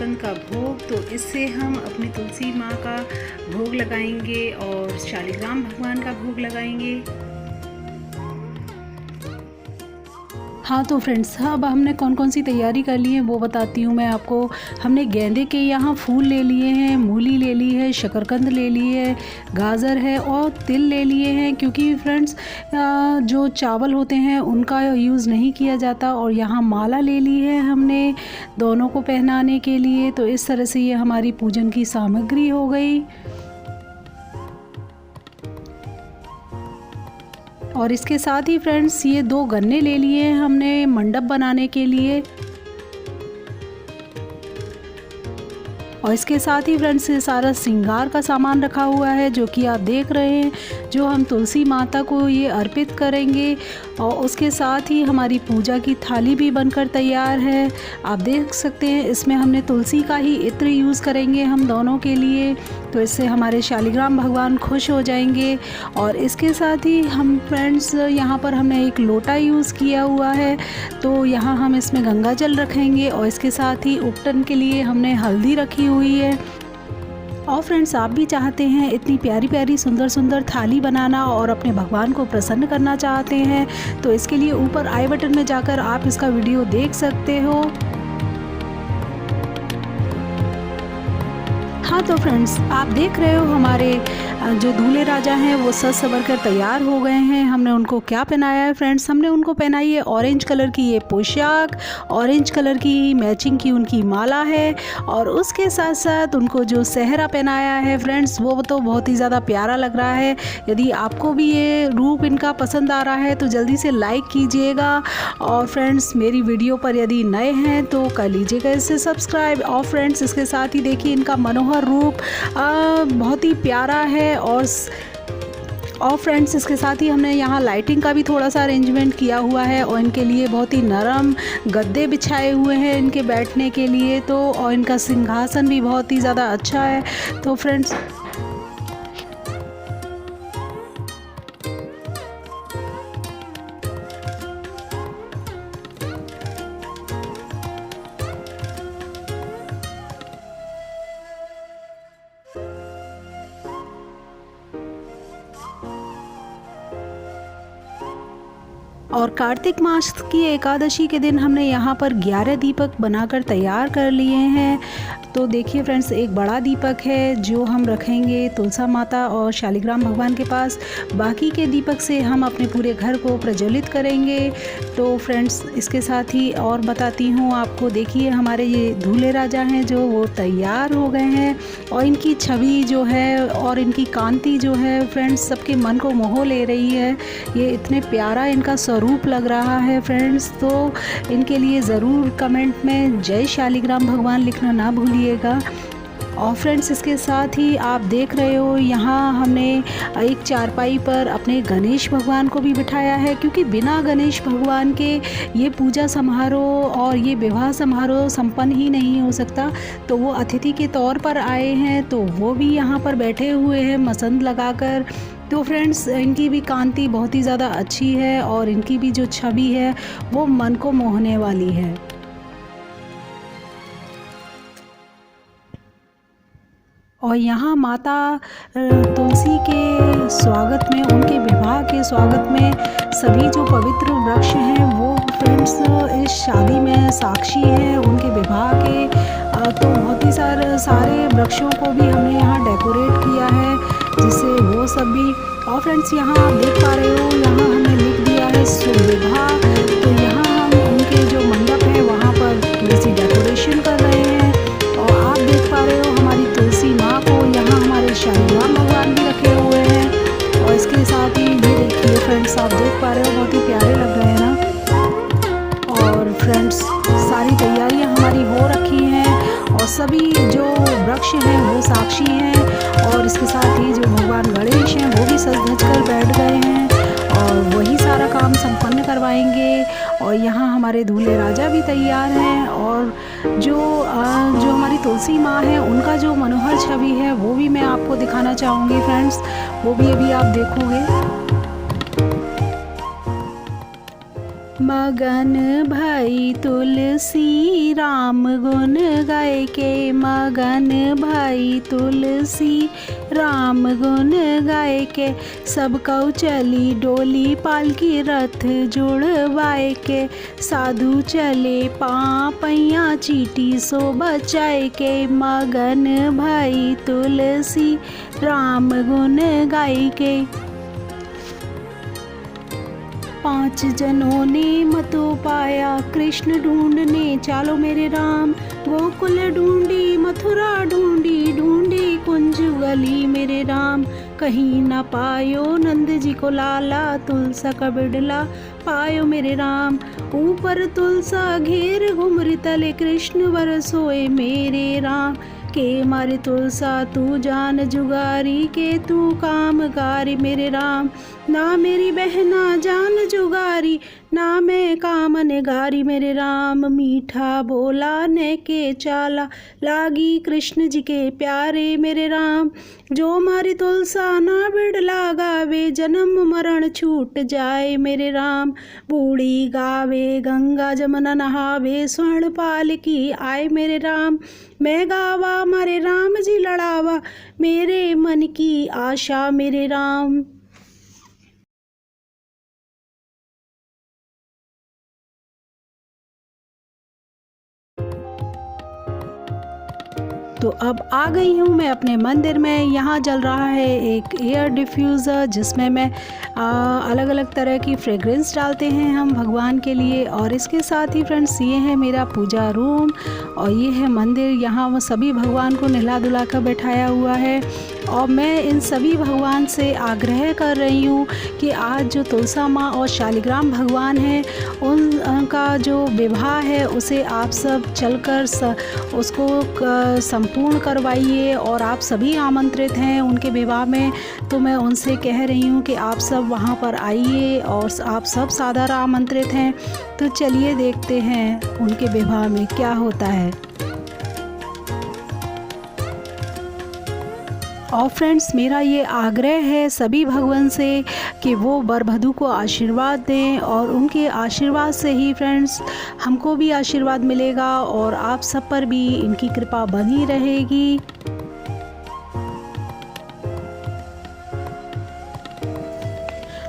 शकरकंद का भोग। तो इससे हम अपनी तुलसी माँ का भोग लगाएंगे और शालिग्राम भगवान का भोग लगाएंगे। हाँ तो फ्रेंड्स, अब हमने कौन कौन सी तैयारी कर ली है वो बताती हूँ मैं आपको। हमने गेंदे के यहाँ फूल ले लिए हैं, मूली ले ली है, शकरकंद ले ली है, गाजर है और तिल ले लिए हैं, क्योंकि फ्रेंड्स जो चावल होते हैं उनका यूज़ नहीं किया जाता। और यहाँ माला ले ली है हमने दोनों को पहनाने के लिए। तो इस तरह से ये हमारी पूजन की सामग्री हो गई। और इसके साथ ही फ्रेंड्स ये 2 गन्ने ले लिए हैं हमने मंडप बनाने के लिए। और इसके साथ ही फ्रेंड्स ये सारा श्रृंगार का सामान रखा हुआ है जो कि आप देख रहे हैं, जो हम तुलसी माता को ये अर्पित करेंगे। और उसके साथ ही हमारी पूजा की थाली भी बनकर तैयार है। आप देख सकते हैं इसमें हमने तुलसी का ही इत्र यूज़ करेंगे हम दोनों के लिए, तो इससे हमारे शालिग्राम भगवान खुश हो जाएंगे। और इसके साथ ही हम फ्रेंड्स यहाँ पर हमने एक लोटा यूज़ किया हुआ है, तो यहाँ हम इसमें गंगा जल रखेंगे। और इसके साथ ही उपटन के लिए हमने हल्दी रखी हुई है। और फ्रेंड्स, आप भी चाहते हैं इतनी प्यारी प्यारी सुंदर सुंदर थाली बनाना और अपने भगवान को प्रसन्न करना चाहते हैं, तो इसके लिए ऊपर आई बटन में जाकर आप इसका वीडियो देख सकते हो। हाँ तो फ्रेंड्स, आप देख रहे हो हमारे जो दूल्हे राजा हैं वो सज संवर कर तैयार हो गए हैं। हमने उनको क्या पहनाया है फ्रेंड्स, हमने उनको पहनाई है ऑरेंज कलर की ये पोशाक, ऑरेंज कलर की मैचिंग की उनकी माला है। और उसके साथ साथ उनको जो सेहरा पहनाया है फ्रेंड्स, वो तो बहुत ही ज़्यादा प्यारा लग रहा है। यदि आपको भी ये रूप इनका पसंद आ रहा है तो जल्दी से लाइक कीजिएगा। और फ्रेंड्स, मेरी वीडियो पर यदि नए हैं तो कर लीजिएगा इसे सब्सक्राइब। और फ्रेंड्स, इसके साथ ही देखिए इनका मनोहर रूप बहुत ही प्यारा है। और फ्रेंड्स, इसके साथ ही हमने यहाँ लाइटिंग का भी थोड़ा सा अरेंजमेंट किया हुआ है। और इनके लिए बहुत ही नरम गद्दे बिछाए हुए हैं इनके बैठने के लिए। तो और इनका सिंहासन भी बहुत ही ज़्यादा अच्छा है। तो फ्रेंड्स, और कार्तिक मास की एकादशी के दिन हमने यहाँ पर 11 दीपक बनाकर तैयार कर लिए हैं। तो देखिए फ्रेंड्स, एक बड़ा दीपक है जो हम रखेंगे तुलसा माता और शालिग्राम भगवान के पास। बाकी के दीपक से हम अपने पूरे घर को प्रज्वलित करेंगे। तो फ्रेंड्स, इसके साथ ही और बताती हूँ आपको, देखिए हमारे ये दूल्हे राजा हैं जो वो तैयार हो गए हैं। और इनकी छवि जो है और इनकी कांति जो है फ्रेंड्स, सबके मन को मोह ले रही है। ये इतने प्यारा इनका स्वरूप लग रहा है फ्रेंड्स। तो इनके लिए ज़रूर कमेंट में जय शालिग्राम भगवान लिखना ना भूलिएगा। और फ्रेंड्स, इसके साथ ही आप देख रहे हो यहाँ हमने एक चारपाई पर अपने गणेश भगवान को भी बिठाया है, क्योंकि बिना गणेश भगवान के ये पूजा समारोह और ये विवाह समारोह संपन्न ही नहीं हो सकता। तो वो अतिथि के तौर पर आए हैं, तो वो भी यहाँ पर बैठे हुए हैं मसंद लगाकर। तो फ्रेंड्स, इनकी भी कांति बहुत ही ज़्यादा अच्छी है और इनकी भी जो छवि है वो मन को मोहने वाली है। और यहाँ माता तुलसी के स्वागत में, उनके विवाह के स्वागत में सभी जो पवित्र वृक्ष हैं वो फ्रेंड्स इस शादी में साक्षी हैं उनके विवाह के। तो बहुत ही सारे वृक्षों को भी हमने यहाँ डेकोरेट किया है, जिससे वो सब भी। और फ्रेंड्स, यहाँ आप देख पा रहे हो, यहाँ हमने लिख दिया है शुभ विवाह। तो यहाँ हम उनके जो मंडप है वहाँ पर थोड़ी सी डेकोरेशन कर रहे हैं। और आप देख पा रहे हो हमारी तुलसी माँ को, यहाँ हमारे शालिग्राम भगवान भी रखे हुए हैं। और इसके साथ ही ये देखिए फ्रेंड्स, आप देख पा रहे हो बहुत ही प्यारे लग रहे हैं ना। और फ्रेंड्स, सारी तैयारियाँ हमारी हो रखी हैं और सभी जो वृक्ष हैं वो साक्षी हैं। और इसके साथ ही जो भगवान गणेश हैं वो भी सज धज कर बैठ गए हैं और वही सारा काम संपन्न करवाएंगे। और यहाँ हमारे दूल्हे राजा भी तैयार हैं। और जो हमारी तुलसी माँ है उनका जो मनोहर छवि है वो भी मैं आपको दिखाना चाहूँगी फ्रेंड्स, वो भी अभी आप देखोगे। मगन भई तुलसी राम गुण गाय के, मगन भई तुलसी राम गुण गाय के। सब कौ चली डोली पालकी रथ जुड़वाए के, साधु चले पैया चीटी सो बचाए के। मगन भई तुलसी राम गुण गाय के। 5 जनों ने मतो पाया, कृष्ण ढूंढने चालो मेरे राम। गोकुल ढूंढी मथुरा ढूंढी, ढूंढी कुंज गली मेरे राम। कहीं न पायो नंद जी को लाला, तुलसा का बिड़ला पायो मेरे राम। ऊपर तुलसा घेर घुमर तले, कृष्ण वर सोए मेरे राम। के मारे तुलसा तू जान जुगारी के, तू कामगारी मेरे राम। ना मेरी बहना जान जुगारी, ना मैं काम निगारी मेरे राम। मीठा बोला ने के चाला, लागी कृष्ण जी के प्यारे मेरे राम। जो मारी तुलसा ना बिड़ लगावे, जन्म मरण छूट जाए मेरे राम। बूढ़ी गावे गंगा जमुना नहावे, स्वर्ण पालकी आए मेरे राम। मैं गावा मारे राम जी लड़ावा, मेरे मन की आशा मेरे राम। तो अब आ गई हूँ मैं अपने मंदिर में। यहाँ जल रहा है एक एयर डिफ्यूज़र, जिसमें मैं अलग अलग तरह की फ्रेग्रेंस डालते हैं हम भगवान के लिए। और इसके साथ ही फ्रेंड्स ये है मेरा पूजा रूम और ये है मंदिर। यहाँ वो सभी भगवान को नहला धुला कर बैठाया हुआ है। और मैं इन सभी भगवान से आग्रह कर रही हूँ कि आज जो तुलसा माँ और शालिग्राम भगवान हैं, उनका जो विवाह है उसे आप सब चलकर उसको संपूर्ण करवाइए। और आप सभी आमंत्रित हैं उनके विवाह में, तो मैं उनसे कह रही हूँ कि आप सब वहाँ पर आइए और आप सब सादर आमंत्रित हैं। तो चलिए देखते हैं उनके विवाह में क्या होता है। और फ्रेंड्स मेरा ये आग्रह है सभी भगवान से कि वो वर वधू को आशीर्वाद दें, और उनके आशीर्वाद से ही फ्रेंड्स हमको भी आशीर्वाद मिलेगा और आप सब पर भी इनकी कृपा बनी रहेगी।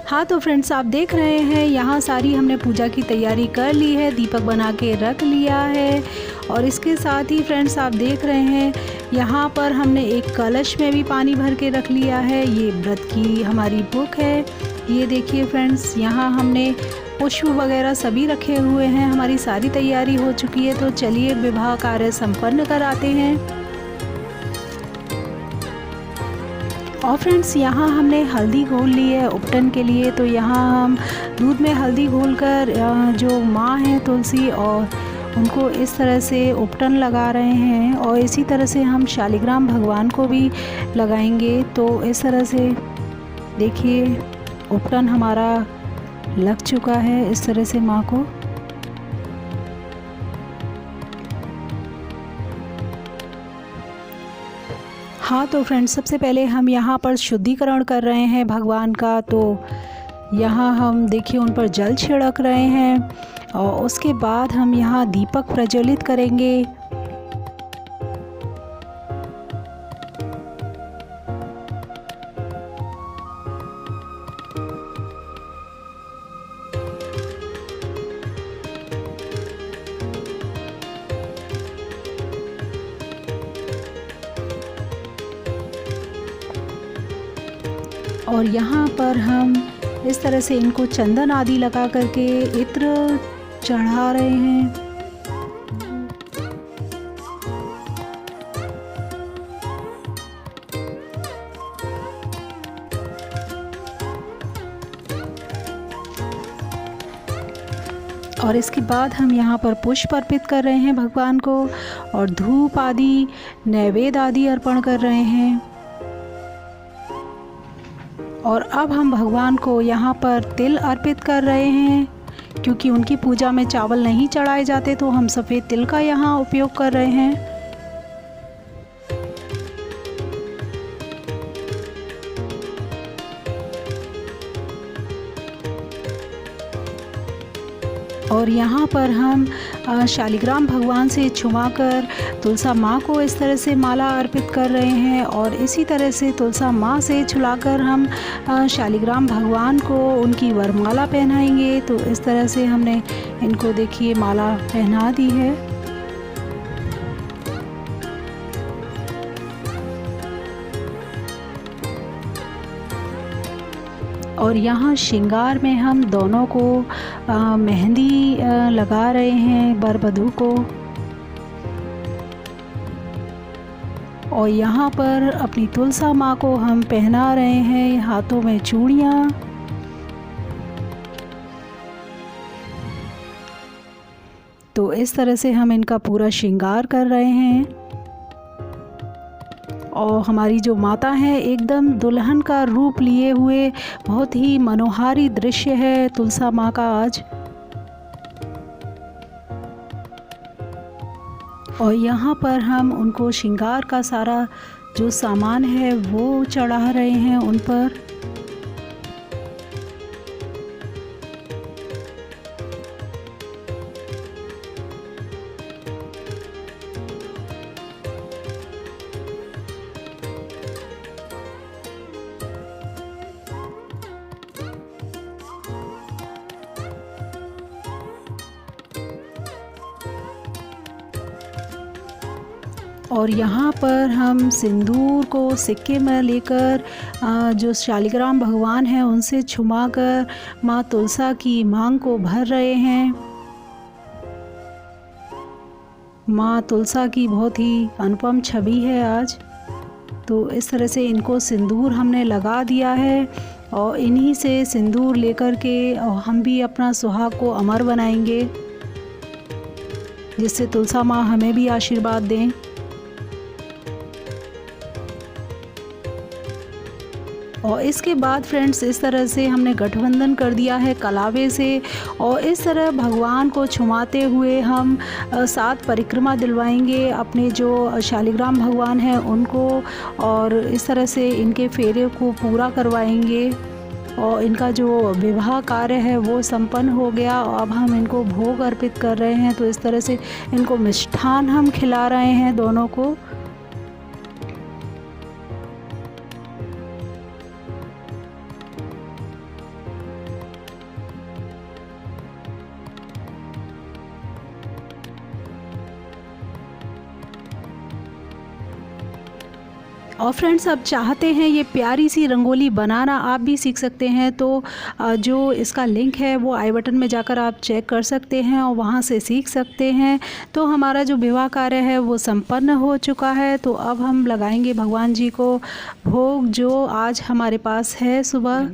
हाँ तो फ्रेंड्स आप देख रहे हैं यहाँ सारी हमने पूजा की तैयारी कर ली है, दीपक बना के रख लिया है। और इसके साथ ही फ्रेंड्स आप देख रहे हैं यहाँ पर हमने एक कलश में भी पानी भर के रख लिया है। ये व्रत की हमारी बुक है। ये देखिए फ्रेंड्स यहाँ हमने पुष्प वगैरह सभी रखे हुए हैं, हमारी सारी तैयारी हो चुकी है। तो चलिए विवाह कार्य संपन्न कराते हैं। और फ्रेंड्स यहाँ हमने हल्दी घोल ली है उपटन के लिए। तो यहाँ हम दूध में हल्दी घोलकर जो माँ हैं तुलसी और उनको इस तरह से उपटन लगा रहे हैं। और इसी तरह से हम शालिग्राम भगवान को भी लगाएंगे। तो इस तरह से देखिए उपटन हमारा लग चुका है इस तरह से माँ को। हाँ तो फ्रेंड्स सबसे पहले हम यहाँ पर शुद्धिकरण कर रहे हैं भगवान का। तो यहाँ हम देखिए उन पर जल छिड़क रहे हैं और उसके बाद हम यहाँ दीपक प्रज्वलित करेंगे। और यहाँ पर हम इस तरह से इनको चंदन आदि लगा करके इत्र चढ़ा रहे हैं। और इसके बाद हम यहाँ पर पुष्प अर्पित कर रहे हैं भगवान को और धूप आदि नैवेद्य आदि अर्पण कर रहे हैं। और अब हम भगवान को यहाँ पर तिल अर्पित कर रहे हैं, क्योंकि उनकी पूजा में चावल नहीं चढ़ाए जाते, तो हम सफ़ेद तिल का यहाँ उपयोग कर रहे हैं। और यहाँ पर हम शालिग्राम भगवान से छुमाकर तुलसा माँ को इस तरह से माला अर्पित कर रहे हैं और इसी तरह से तुलसा माँ से छुलाकर हम शालिग्राम भगवान को उनकी वरमाला पहनाएंगे। तो इस तरह से हमने इनको देखिए माला पहना दी है। और यहाँ श्रृंगार में हम दोनों को मेहंदी लगा रहे हैं, वर वधू को। और यहाँ पर अपनी तुलसा माँ को हम पहना रहे हैं हाथों में चूड़ियाँ। तो इस तरह से हम इनका पूरा श्रृंगार कर रहे हैं। और हमारी जो माता है एकदम दुल्हन का रूप लिए हुए, बहुत ही मनोहारी दृश्य है तुलसा माँ का आज। और यहाँ पर हम उनको श्रृंगार का सारा जो सामान है वो चढ़ा रहे हैं उन पर। और यहाँ पर हम सिंदूर को सिक्के में लेकर जो शालिग्राम भगवान हैं उनसे छुमाकर माँ तुलसा की मांग को भर रहे हैं। माँ तुलसा की बहुत ही अनुपम छवि है आज। तो इस तरह से इनको सिंदूर हमने लगा दिया है और इन्हीं से सिंदूर लेकर के हम भी अपना सुहाग को अमर बनाएंगे, जिससे तुलसा माँ हमें भी आशीर्वाद दें। और इसके बाद फ्रेंड्स इस तरह से हमने गठबंधन कर दिया है कलावे से और इस तरह भगवान को छुमाते हुए हम 7 परिक्रमा दिलवाएंगे अपने जो शालिग्राम भगवान हैं उनको, और इस तरह से इनके फेरे को पूरा करवाएंगे। और इनका जो विवाह कार्य है वो संपन्न हो गया और अब हम इनको भोग अर्पित कर रहे हैं। तो इस तरह से इनको मिष्ठान हम खिला रहे हैं दोनों को। और फ्रेंड्स अब चाहते हैं ये प्यारी सी रंगोली बनाना आप भी सीख सकते हैं, तो जो इसका लिंक है वो आई बटन में जाकर आप चेक कर सकते हैं और वहाँ से सीख सकते हैं। तो हमारा जो विवाह कार्य है वो संपन्न हो चुका है। तो अब हम लगाएंगे भगवान जी को भोग, जो आज हमारे पास है सुबह।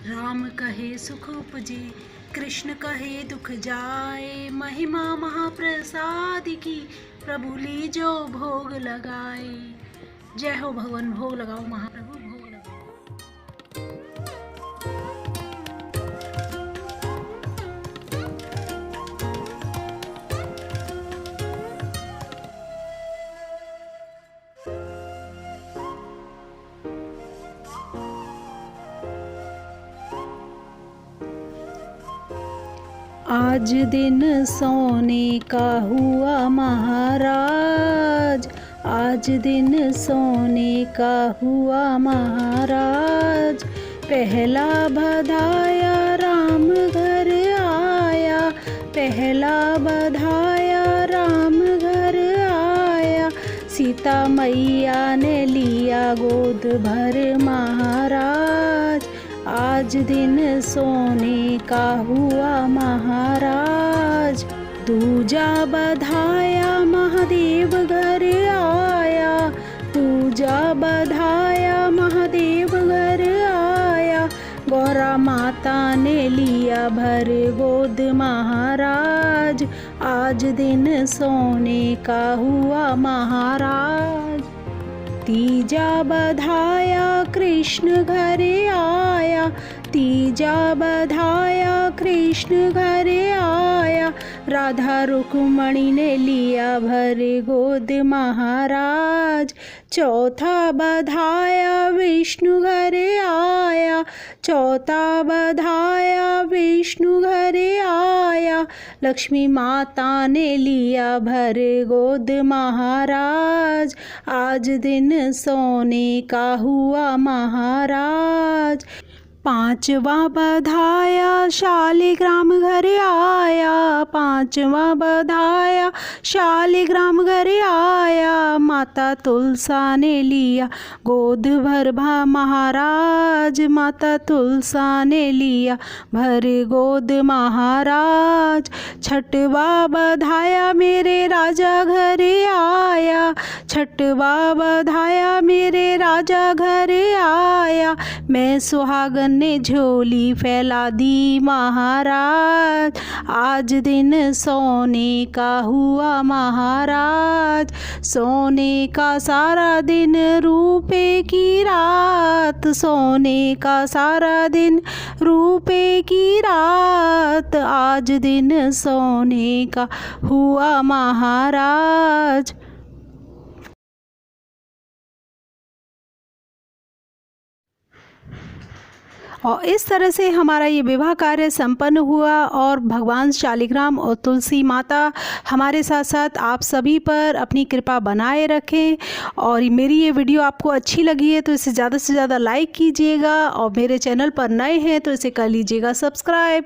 राम कहे सुख उपजे, कृष्ण कहे दुख जाए, महिमा महाप्रसाद की प्रभु लीजो भोग लगाए। जय हो भगवान, भोग लगाओ महाप्रभु, भोग लगाओ। आज दिन सोने का हुआ महाराज, आज दिन सोने का हुआ महाराज। पहला बधाया राम घर आया, पहला बधाया राम घर आया। सीता मैया ने लिया गोद भर महाराज, आज दिन सोने का हुआ महाराज। दूजा बधाया महादेव घर आया, दूजा बधाया महादेव घर आया। गौर और माता ने लिया भर गोद महाराज, आज दिन सोने का हुआ महाराज। तीजा बधाया कृष्ण घरे आया, तीजा बधाया कृष्ण घरे आया, राधा रुक्मणी ने लिया भर गोद महाराज। चौथा बधाया विष्णु घरे आया, चौथा बधाया विष्णु घरे आया, लक्ष्मी माता ने लिया भर गोद महाराज, आज दिन सोने का हुआ महाराज। पांचवा बधाया शालिग्राम घरे आया, पांचवा बधाया शालिग्राम घरे आया, माता तुलसा ने लिया गोद भर महाराज, माता तुलसा ने लिया भर गोद महाराज। छठवा बधाया मेरे राजा घरे आया, छठवा बधाया मेरे राजा घरे आया, मैं सुहागन ने झोली फैला दी महाराज, आज दिन सोने का हुआ महाराज। सोने का सारा दिन रूपे की रात, सोने का सारा दिन रूपे की रात, आज दिन सोने का हुआ महाराज। और इस तरह से हमारा ये विवाह कार्य संपन्न हुआ और भगवान शालिग्राम और तुलसी माता हमारे साथ साथ आप सभी पर अपनी कृपा बनाए रखें। और मेरी ये वीडियो आपको अच्छी लगी है तो इसे ज़्यादा से ज़्यादा लाइक कीजिएगा, और मेरे चैनल पर नए हैं तो इसे कर लीजिएगा सब्सक्राइब।